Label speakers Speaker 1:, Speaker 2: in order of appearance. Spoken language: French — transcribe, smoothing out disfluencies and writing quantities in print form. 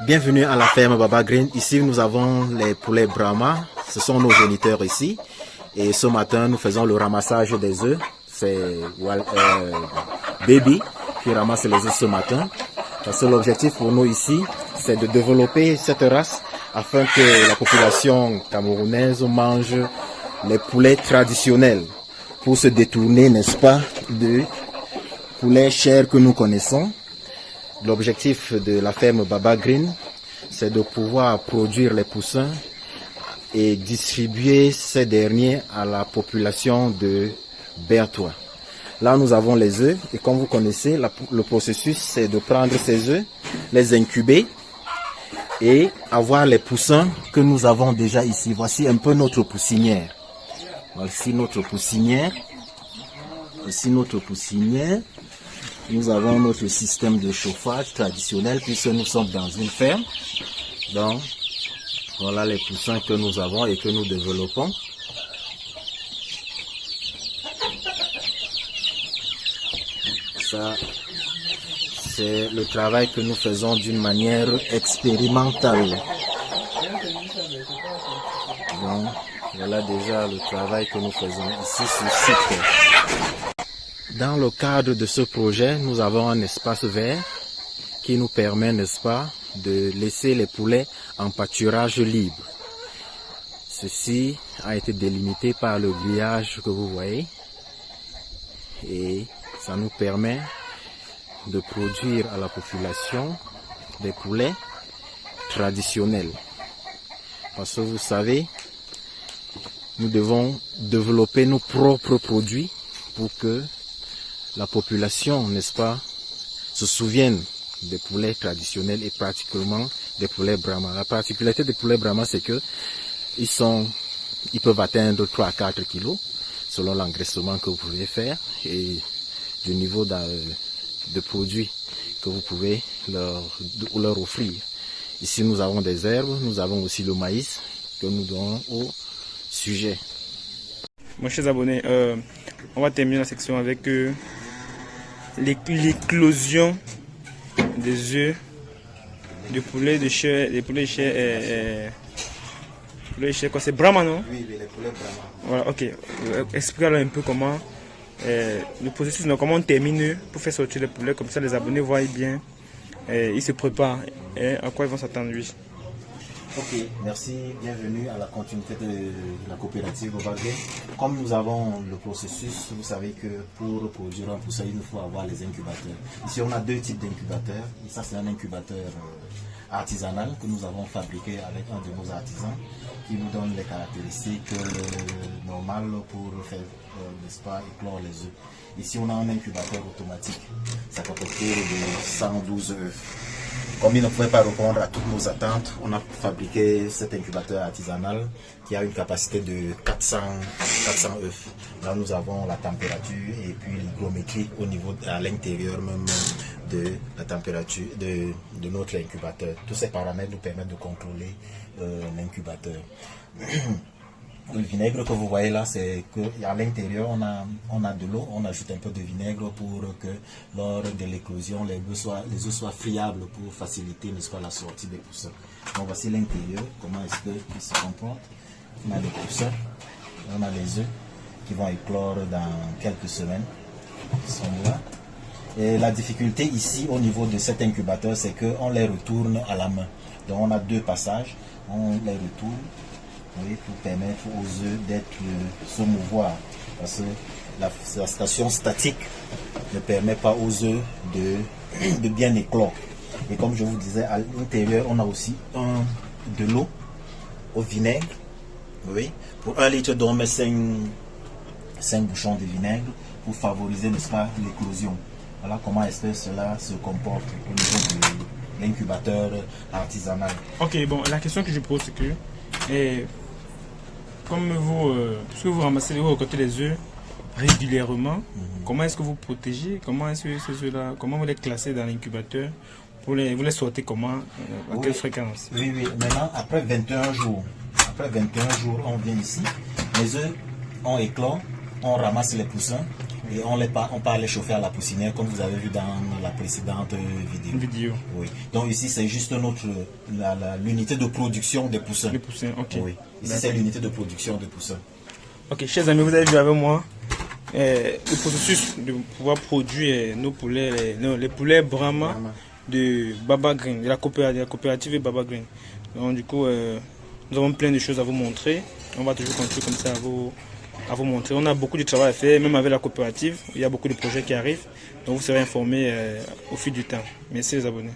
Speaker 1: Bienvenue à la ferme Baba Green. Ici, nous avons les poulets Brahma. Ce sont nos géniteurs ici. Et ce matin, nous faisons le ramassage des œufs. C'est Baby qui ramasse les œufs ce matin. Parce que l'objectif pour nous ici, c'est de développer cette race afin que la population camerounaise mange les poulets traditionnels pour se détourner, n'est-ce pas, de poulets chers que nous connaissons. L'objectif de la ferme Baba Green, c'est de pouvoir produire les poussins et distribuer ces derniers à la population de Berthois. Là, nous avons les œufs et comme vous connaissez, le processus, c'est de prendre ces œufs, les incuber et avoir les poussins que nous avons déjà ici. Voici un peu notre poussinière. Voici notre poussinière. Voici notre poussinière. Nous avons notre système de chauffage traditionnel puisque nous sommes dans une ferme. Donc, voilà les poussins que nous avons et que nous développons. Ça, c'est le travail que nous faisons d'une manière expérimentale. Donc, voilà déjà le travail que nous faisons ici sur site. Dans le cadre de ce projet, nous avons un espace vert qui nous permet, n'est-ce pas, de laisser les poulets en pâturage libre. Ceci a été délimité par le grillage que vous voyez et ça nous permet de produire à la population des poulets traditionnels. Parce que vous savez, nous devons développer nos propres produits pour que la population, n'est-ce pas, se souvienne des poulets traditionnels et particulièrement des poulets Brahma. La particularité des poulets Brahma, c'est que ils peuvent atteindre 3 à 4 kilos selon l'engraissement que vous pouvez faire et du niveau de produits que vous pouvez leur offrir. Ici, nous avons des herbes, nous avons aussi le maïs que nous donnons au sujet.
Speaker 2: Mon cher abonné, on va terminer la section avec l'éclosion des œufs de poulet de chair, des poulets de chair, quoi, c'est Brahma, non?
Speaker 1: Oui, les poulets Brahma.
Speaker 2: Voilà, ok. Explique-leur un peu comment le processus, comment on termine pour faire sortir les poulets, comme ça les abonnés voient bien, ils se préparent, à quoi ils vont s'attendre, oui.
Speaker 1: Ok, merci, bienvenue à la continuité de la coopérative Baba Green. Comme nous avons le processus, vous savez que pour produire un poussin, il nous faut avoir les incubateurs. Ici, on a 2 types d'incubateurs. Ça, c'est un incubateur artisanal que nous avons fabriqué avec un de nos artisans qui nous donne les caractéristiques normales pour faire, n'est-ce pas, éclore les œufs. Ici, on a un incubateur automatique. Ça peut porter de 112 œufs. Comme il ne pouvait pas répondre à toutes nos attentes, on a fabriqué cet incubateur artisanal qui a une capacité de 400 œufs. Là, nous avons la température et puis l'hygrométrie au niveau à l'intérieur même de la température de notre incubateur. Tous ces paramètres nous permettent de contrôler l'incubateur. Le vinaigre que vous voyez là, c'est qu'à l'intérieur, on a de l'eau, on ajoute un peu de vinaigre pour que lors de l'éclosion, les œufs soient friables pour faciliter, n'est-ce pas, la sortie des poussins. Donc voici l'intérieur, comment est-ce qu'il se comporte. On a les poussins, on a les œufs qui vont éclore dans quelques semaines. Ils sont là. Et la difficulté ici au niveau de cet incubateur, c'est qu'on les retourne à la main. Donc on a 2 passages, on les retourne. Oui, pour permettre aux œufs d'être se mouvoir. Parce que la station statique ne permet pas aux œufs de bien éclore. Et comme je vous disais, à l'intérieur, on a aussi de l'eau au vinaigre. Oui, pour 1 litre d'eau, on met 5 bouchons de vinaigre pour favoriser, n'est-ce pas, l'éclosion. Voilà comment est-ce que cela se comporte au niveau de l'incubateur artisanal.
Speaker 2: Ok, bon, la question que je pose, c'est que comme puisque vous ramassez, vous récoltez les œufs régulièrement, comment est-ce que vous protégez, comment est-ce que ces œufs-là, comment vous les classez dans l'incubateur, vous les sortez comment, à quelle fréquence?
Speaker 1: Oui, maintenant, après 21 jours, on vient ici, les œufs ont éclos, on ramasse les poussins Et on part les chauffer à la poussinière comme vous avez vu dans la précédente vidéo. Oui. Donc ici c'est juste l'unité de production des poussins.
Speaker 2: Les poussins, ok.
Speaker 1: Oui. Ici c'est l'unité de production des poussins.
Speaker 2: Ok, chers amis, vous avez vu avec moi le processus de pouvoir produire nos poulets, les poulets Brahma de Baba Green, de la coopérative Baba Green. Donc du coup, nous avons plein de choses à vous montrer. On va toujours continuer comme ça à vous montrer. On a beaucoup de travail à faire, même avec la coopérative. Il y a beaucoup de projets qui arrivent. Donc vous serez informés au fil du temps. Merci les abonnés.